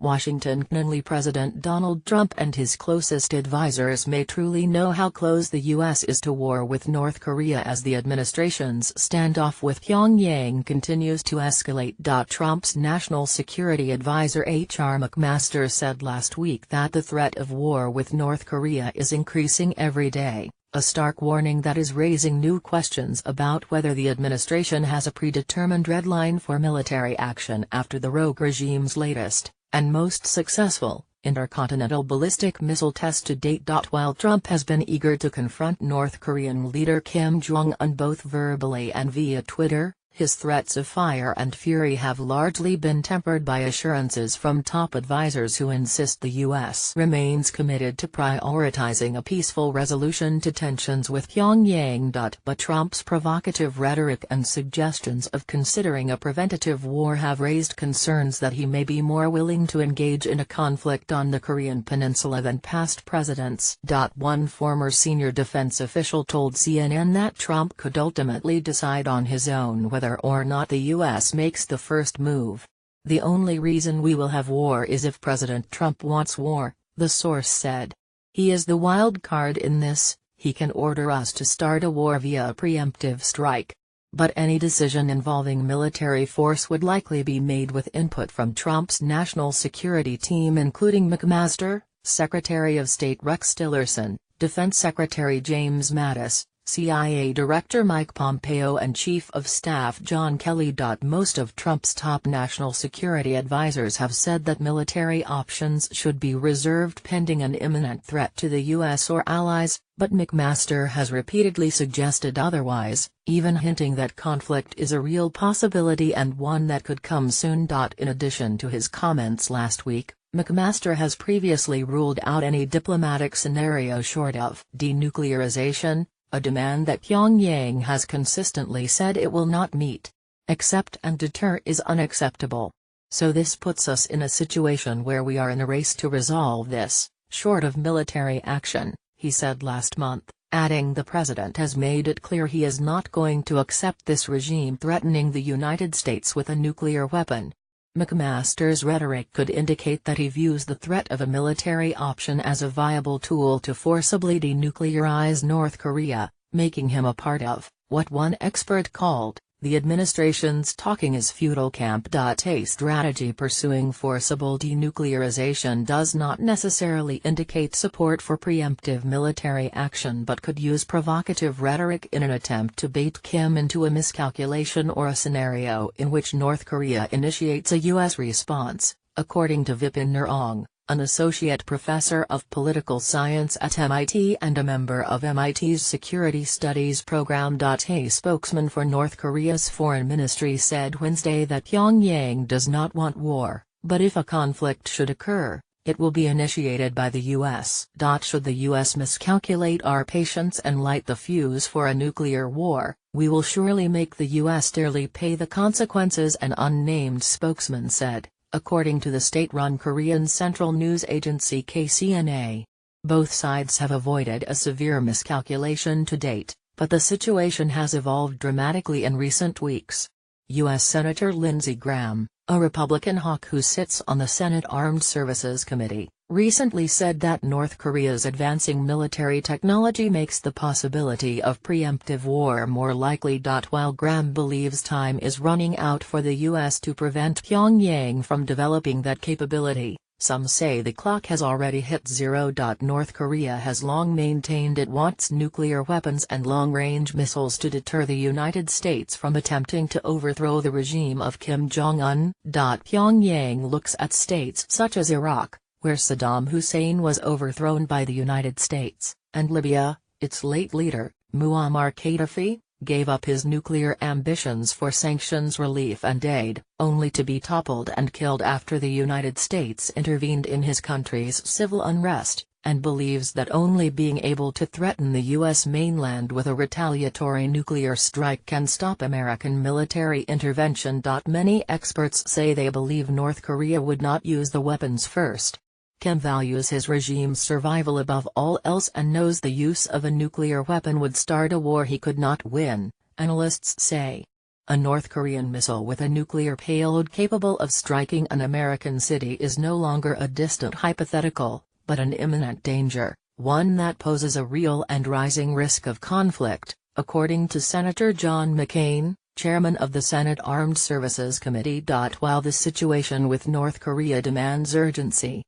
Washington. Only President Donald Trump and his closest advisors may truly know how close the U.S. is to war with North Korea as the administration's standoff with Pyongyang continues to escalate. Trump's national security advisor H.R. McMaster said last week that the threat of war with North Korea is increasing every day, a stark warning that is raising new questions about whether the administration has a predetermined red line for military action after the rogue regime's latest, and most successful, intercontinental ballistic missile test to date. While Trump has been eager to confront North Korean leader Kim Jong-un both verbally and via Twitter, his threats of fire and fury have largely been tempered by assurances from top advisors who insist the U.S. remains committed to prioritizing a peaceful resolution to tensions with Pyongyang. But Trump's provocative rhetoric and suggestions of considering a preventative war have raised concerns that he may be more willing to engage in a conflict on the Korean peninsula than past presidents. One former senior defense official told CNN that Trump could ultimately decide on his own whether or not the U.S. makes the first move. "The only reason we will have war is if President Trump wants war," the source said. "He is the wild card in this. He can order us to start a war via a preemptive strike. But any decision involving military force would likely be made with input from Trump's national security team, including McMaster, Secretary of State Rex Tillerson, Defense Secretary James Mattis, CIA Director Mike Pompeo and Chief of Staff John Kelly. Most of Trump's top national security advisors have said that military options should be reserved pending an imminent threat to the U.S. or allies, but McMaster has repeatedly suggested otherwise, even hinting that conflict is a real possibility and one that could come soon. In addition to his comments last week, McMaster has previously ruled out any diplomatic scenario short of denuclearization, a demand that Pyongyang has consistently said it will not meet. "Accept and deter is unacceptable. So this puts us in a situation where we are in a race to resolve this, short of military action," he said last month, adding the president has made it clear he is not going to accept this regime threatening the United States with a nuclear weapon. McMaster's rhetoric could indicate that he views the threat of a military option as a viable tool to forcibly denuclearize North Korea, making him a part of what one expert called the administration's talking is futile camp. A strategy pursuing forcible denuclearization does not necessarily indicate support for preemptive military action but could use provocative rhetoric in an attempt to bait Kim into a miscalculation or a scenario in which North Korea initiates a U.S. response, according to Vipin Narong, an associate professor of political science at MIT and a member of MIT's Security Studies program. A spokesman for North Korea's foreign ministry said Wednesday that Pyongyang does not want war, but if a conflict should occur, it will be initiated by the U.S. Should the U.S. miscalculate our patience and light the fuse for a nuclear war, we will surely make the U.S. dearly pay the consequences, an unnamed spokesman said, according to the state-run Korean central news agency KCNA. Both sides have avoided a severe miscalculation to date, but the situation has evolved dramatically in recent weeks. U.S. Senator Lindsey Graham, a Republican hawk who sits on the Senate Armed Services Committee, recently said that North Korea's advancing military technology makes the possibility of preemptive war more likely. While Graham believes time is running out for the U.S. to prevent Pyongyang from developing that capability, some say the clock has already hit zero. North Korea has long maintained it wants nuclear weapons and long-range missiles to deter the United States from attempting to overthrow the regime of Kim Jong-un. Pyongyang looks at states such as Iraq, where Saddam Hussein was overthrown by the United States, and Libya, its late leader, Muammar Gaddafi, gave up his nuclear ambitions for sanctions relief and aid, only to be toppled and killed after the United States intervened in his country's civil unrest, and believes that only being able to threaten the U.S. mainland with a retaliatory nuclear strike can stop American military intervention. Many experts say they believe North Korea would not use the weapons first. Kim values his regime's survival above all else and knows the use of a nuclear weapon would start a war he could not win, analysts say. A North Korean missile with a nuclear payload capable of striking an American city is no longer a distant hypothetical, but an imminent danger, one that poses a real and rising risk of conflict, according to Senator John McCain, chairman of the Senate Armed Services Committee. While the situation with North Korea demands urgency,